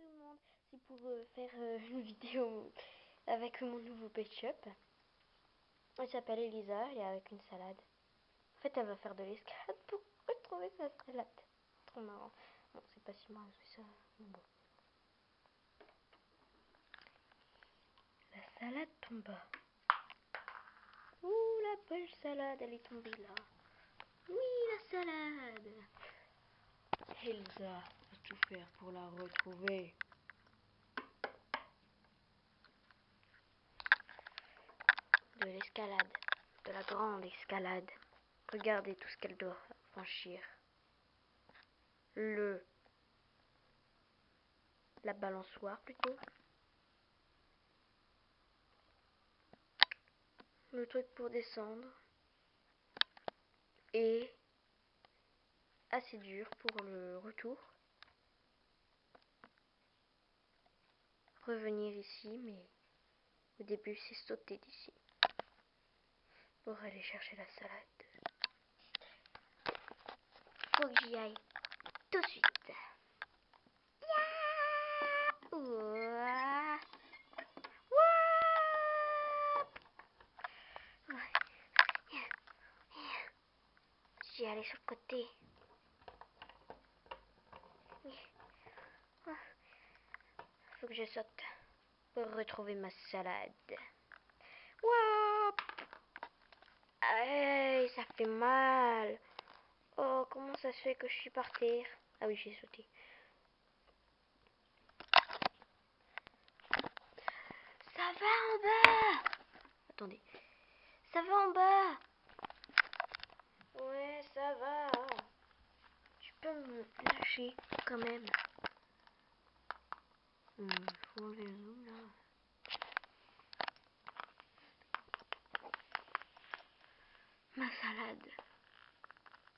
tout le monde, c'est pour faire une vidéo avec mon nouveau pet shop. Elle s'appelle Elisa, elle est avec une salade. En fait, elle va faire de l'escalade pour retrouver sa salade. Trop marrant. Bon, c'est pas si marrant que ça, mais bon. La salade tombe. Ouh, la belle salade, elle est tombée là. Oui, la salade. Elsa va tout faire pour la retrouver. De l'escalade, de la grande escalade. Regardez tout ce qu'elle doit franchir. La balançoire plutôt. Le truc pour descendre. Et assez dur pour le retour. Revenir ici, mais au début c'est sauter d'ici. Pour aller chercher la salade. Faut que j'y aille tout de suite. Ouah. J'y allais sur le côté. Faut que je saute pour retrouver ma salade. Ouah. Aïe, ça fait mal. Oh, comment ça se fait que je suis par terre? Ah oui, j'ai sauté. Ça va en bas. Attendez. Ça va en bas. Ouais, ça va. Tu peux me lâcher quand même. Faut enlever le zoom là. Ma salade.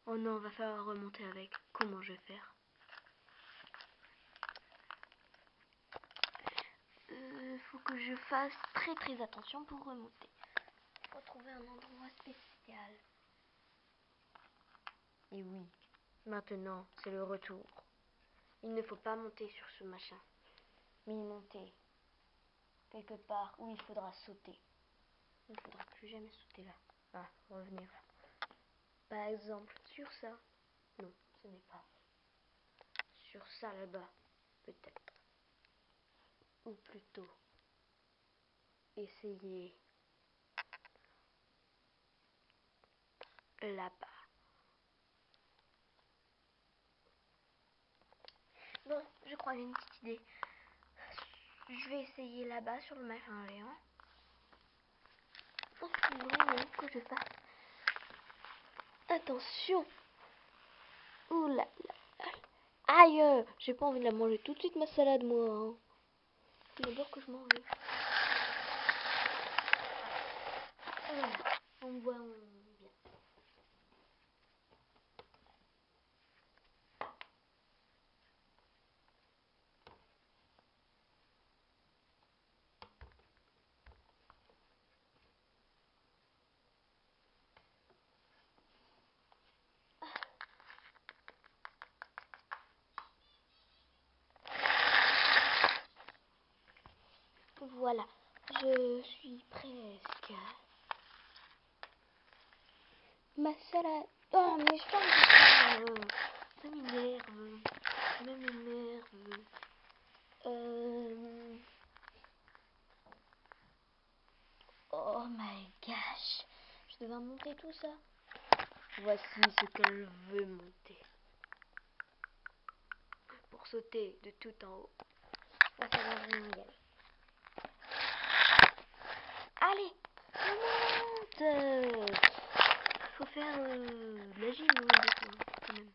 Oh non, va falloir remonter avec. Comment je vais faire? Faut que je fasse très attention pour remonter. Faut trouver un endroit spécial. Et oui, maintenant c'est le retour. Il ne faut pas monter sur ce machin, mais monter quelque part où il faudra sauter. Il ne faudra plus jamais sauter là. Ah, revenir. Par exemple, sur ça. Non, ce n'est pas. Sur ça là-bas, peut-être. Ou plutôt, essayer là-bas. Bon, je crois que j'ai une petite idée. Je vais essayer là-bas sur le machin géant. Oh, c'est vraiment que je fasse. Attention. Ouh là là. Aïe, j'ai pas envie de la manger tout de suite ma salade moi. Hein. Faut d'abord que je mange. Voilà, on voit bien. Voilà, je suis presque. Ma salade. Oh, mais je parle de ça. Ça m'énerve. Ça m'énerve. Oh my gosh. Je devais monter tout ça. Voici ce qu'elle veut monter. Pour sauter de tout en haut. Ah, ça va vraiment y aller. Allez, monte. Faut faire de la gym des fois, quand même.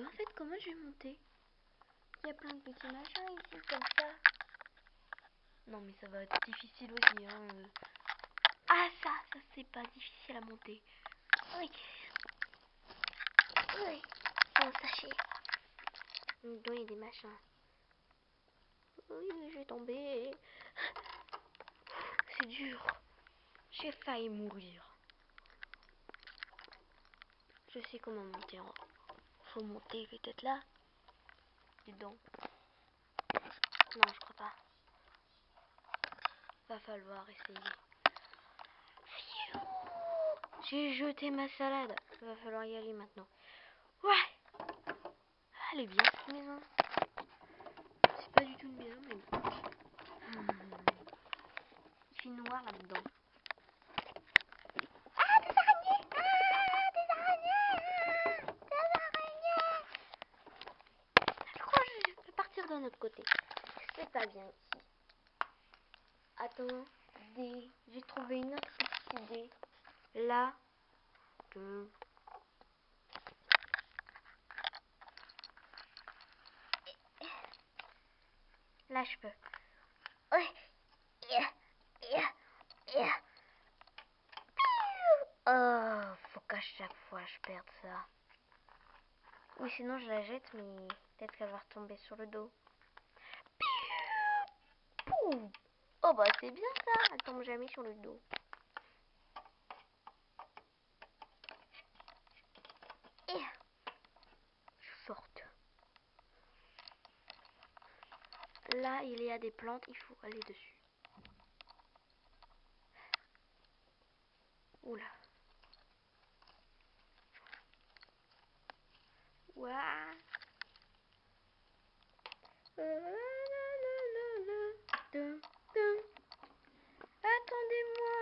En fait, comment je vais monter? Il y a plein de petits machins ici, comme ça. Non, mais ça va être difficile aussi, hein. Ah, ça c'est pas difficile à monter. Oui. Oui. Bon, sachez. Dedans, il y a des machins. Oui, je vais tomber. C'est dur. J'ai failli mourir. Je sais comment monter en haut. Faut monter peut-être là. Dedans. Non, je crois pas. Va falloir essayer. J'ai jeté ma salade. Va falloir y aller maintenant. Ouais. Elle est bien cette maison. C'est pas du tout une maison, mais bon. Il fait noir là-dedans. Ah, des araignées! Ah, des araignées! Des araignées! Je crois que je vais partir d'un autre côté. C'est pas bien ici. Attends, j'ai trouvé une autre idée. Là. Là, je peux. Ouais. Oh, faut qu'à chaque fois je perde ça. Oui, sinon je la jette, mais peut-être qu'elle va retomber sur le dos. Oh bah c'est bien ça, elle tombe jamais sur le dos. Et je sorte. Là, il y a des plantes, il faut aller dessus. Oula. Ouah. Attendez-moi.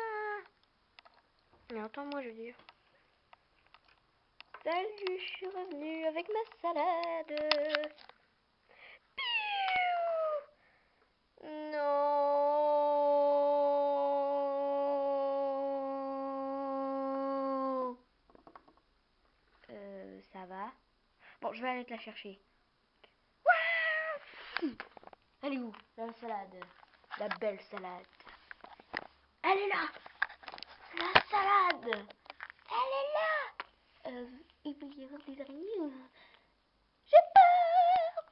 Mais attends-moi, je veux dire. Salut, je suis revenue avec ma salade. Non. Ça va. Bon, je vais aller te la chercher. Elle est où, la salade? La belle salade. Elle est là. La salade. Elle est là. Il peut y avoir des araignées. J'ai peur.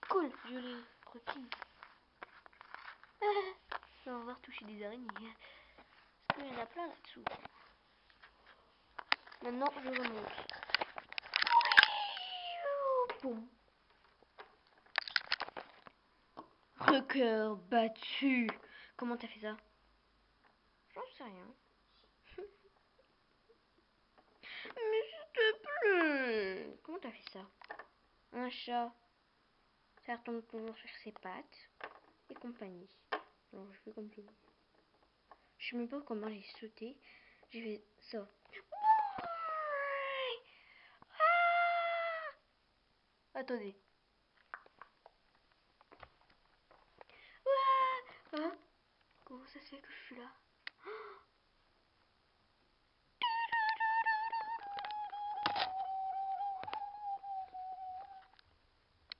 Cool, je l'ai repris. On va voir toucher des araignées. Parce qu'il y en a plein là-dessous. Maintenant, je remonte. Boum. Record battu. Comment t'as fait ça? J'en sais rien. Mais s'il te plaît. Comment t'as fait ça? Un chat. Ça retombe toujours sur ses pattes. Et compagnie. Alors je fais comme ça. Je sais même pas comment j'ai sauté. J'ai fait ça. Attendez. Hein? Comment ça se fait que je suis là?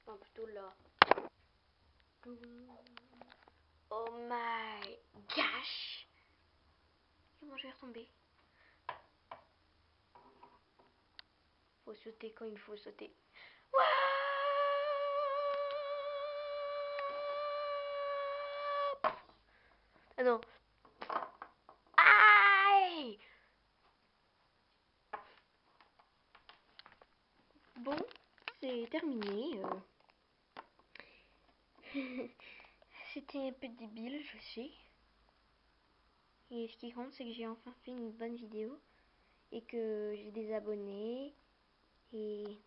Enfin, plutôt là. Oh my gosh! Comment je vais retomber? Faut sauter quand il faut sauter. Ah non. Aïe! Bon, c'est terminé. C'était un peu débile, je sais. Et ce qui compte, c'est que j'ai enfin fait une bonne vidéo. Et que j'ai des abonnés. Et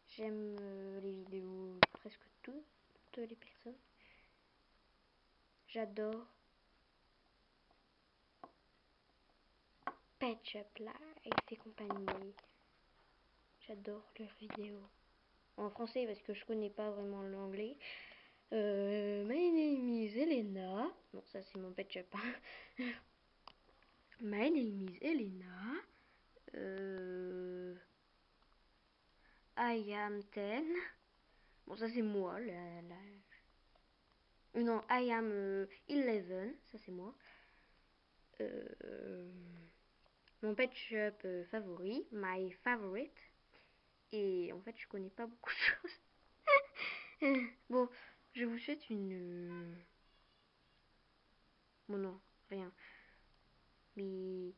j'aime les vidéos presque toutes les personnes. J'adore Pet Shop Life et compagnie. J'adore leurs vidéos. En français parce que je connais pas vraiment l'anglais. My name is Elena. Bon, ça c'est mon Pet Shop. My name is Elena. I am 10. Bon, ça c'est moi. Non, I am 11. Ça c'est moi. Mon Pet Shop favori. My favorite. Et en fait, je connais pas beaucoup de choses. Bon, je vous souhaite une Bon non, rien. Mais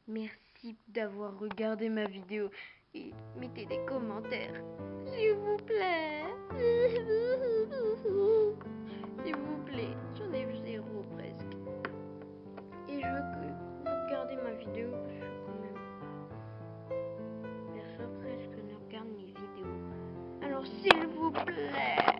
merci d'avoir regardé ma vidéo et mettez des commentaires. S'il vous plaît. S'il vous plaît. J'en ai 0 presque. Et je veux que vous regardez ma vidéo parce que quand même personne presque ne regarde mes vidéos. Alors s'il vous plaît.